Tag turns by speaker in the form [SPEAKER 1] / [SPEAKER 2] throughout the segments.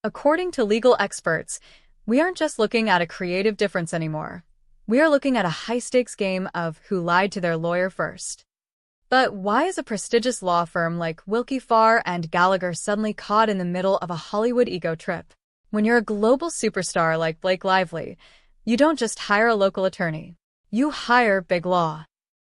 [SPEAKER 1] According to legal experts, we aren't just looking at a creative difference anymore. We are looking at a high-stakes game of who lied to their lawyer first. But why is a prestigious law firm like Willkie Farr and Gallagher suddenly caught in the middle of a Hollywood ego trip? When you're a global superstar like Blake Lively, you don't just hire a local attorney. You hire big law.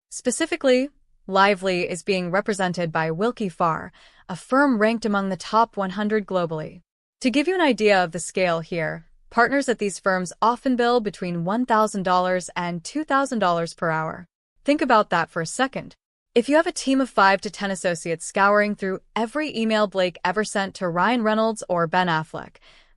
[SPEAKER 1] Specifically, Lively is being represented by Willkie Farr, a firm ranked among the top 100 globally. To give you an idea of the scale here, partners at these firms often bill between $1,000 and $2,000 per hour. Think about that for a second. If you have a team of 5 to 10 associates scouring through every email Blake ever sent to Ryan Reynolds or Ben Affleck,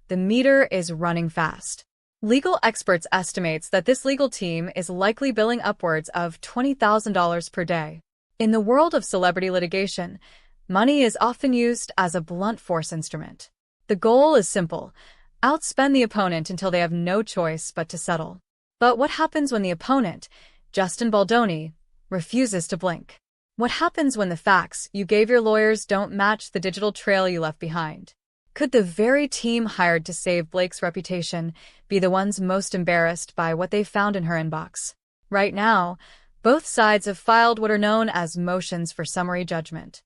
[SPEAKER 1] the meter is running fast. Legal experts estimates that this legal team is likely billing upwards of $20,000 per day. In the world of celebrity litigation, money is often used as a blunt force instrument. The goal is simple: outspend the opponent until they have no choice but to settle. But what happens when the opponent, Justin Baldoni, refuses to blink? What happens when the facts you gave your lawyers don't match the digital trail you left behind? Could the very team hired to save Blake's reputation be the ones most embarrassed by what they found in her inbox? Right now, both sides have filed what are known as motions for summary judgment.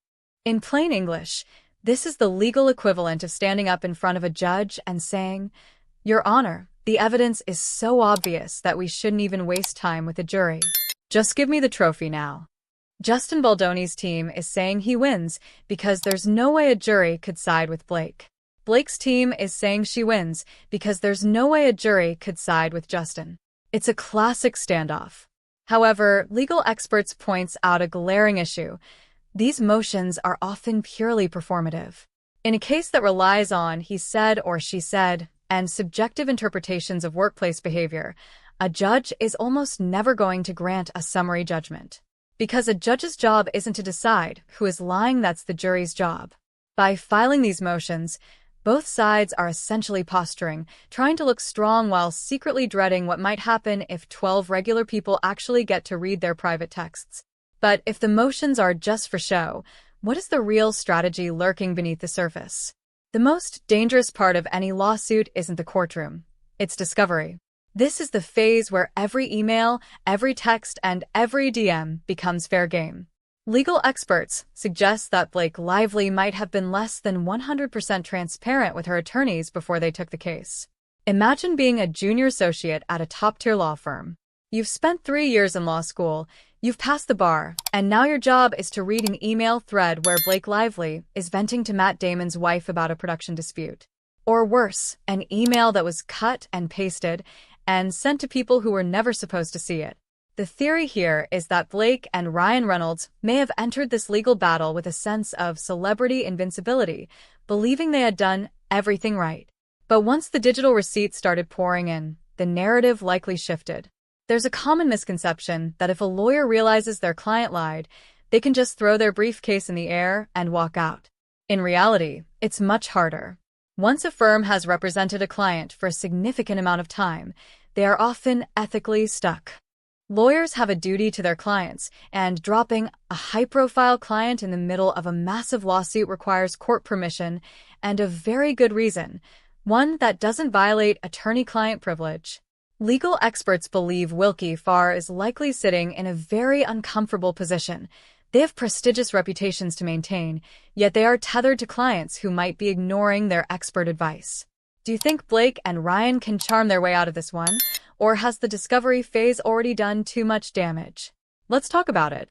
[SPEAKER 1] In plain English, this is the legal equivalent of standing up in front of a judge and saying, "Your Honor, the evidence is so obvious that we shouldn't even waste time with the jury. Just give me the trophy now." Justin Baldoni's team is saying he wins because there's no way a jury could side with Blake. Blake's team is saying she wins because there's no way a jury could side with Justin. It's a classic standoff. However, legal experts points out a glaring issue. These motions are often purely performative. In a case that relies on he said or she said and subjective interpretations of workplace behavior, a judge is almost never going to grant a summary judgment. Because a judge's job isn't to decide who is lying, that's the jury's job. By filing these motions, both sides are essentially posturing, trying to look strong while secretly dreading what might happen if 12 regular people actually get to read their private texts. But if the motions are just for show, what is the real strategy lurking beneath the surface? The most dangerous part of any lawsuit isn't the courtroom. It's discovery. This is the phase where every email, every text, and every DM becomes fair game. Legal experts suggest that Blake Lively might have been less than 100% transparent with her attorneys before they took the case. Imagine being a junior associate at a top-tier law firm. You've spent 3 years in law school, you've passed the bar, and now your job is to read an email thread where Blake Lively is venting to Matt Damon's wife about a production dispute. Or worse, an email that was cut and pasted and sent to people who were never supposed to see it. The theory here is that Blake and Ryan Reynolds may have entered this legal battle with a sense of celebrity invincibility, believing they had done everything right. But once the digital receipts started pouring in, the narrative likely shifted. There's a common misconception that if a lawyer realizes their client lied, they can just throw their briefcase in the air and walk out. In reality, it's much harder. Once a firm has represented a client for a significant amount of time, they are often ethically stuck. Lawyers have a duty to their clients, and dropping a high-profile client in the middle of a massive lawsuit requires court permission and a very good reason, one that doesn't violate attorney-client privilege. Legal experts believe Willkie Farr is likely sitting in a very uncomfortable position. They have prestigious reputations to maintain, yet they are tethered to clients who might be ignoring their expert advice. Do you think Blake and Ryan can charm their way out of this one? Or has the discovery phase already done too much damage? Let's talk about it.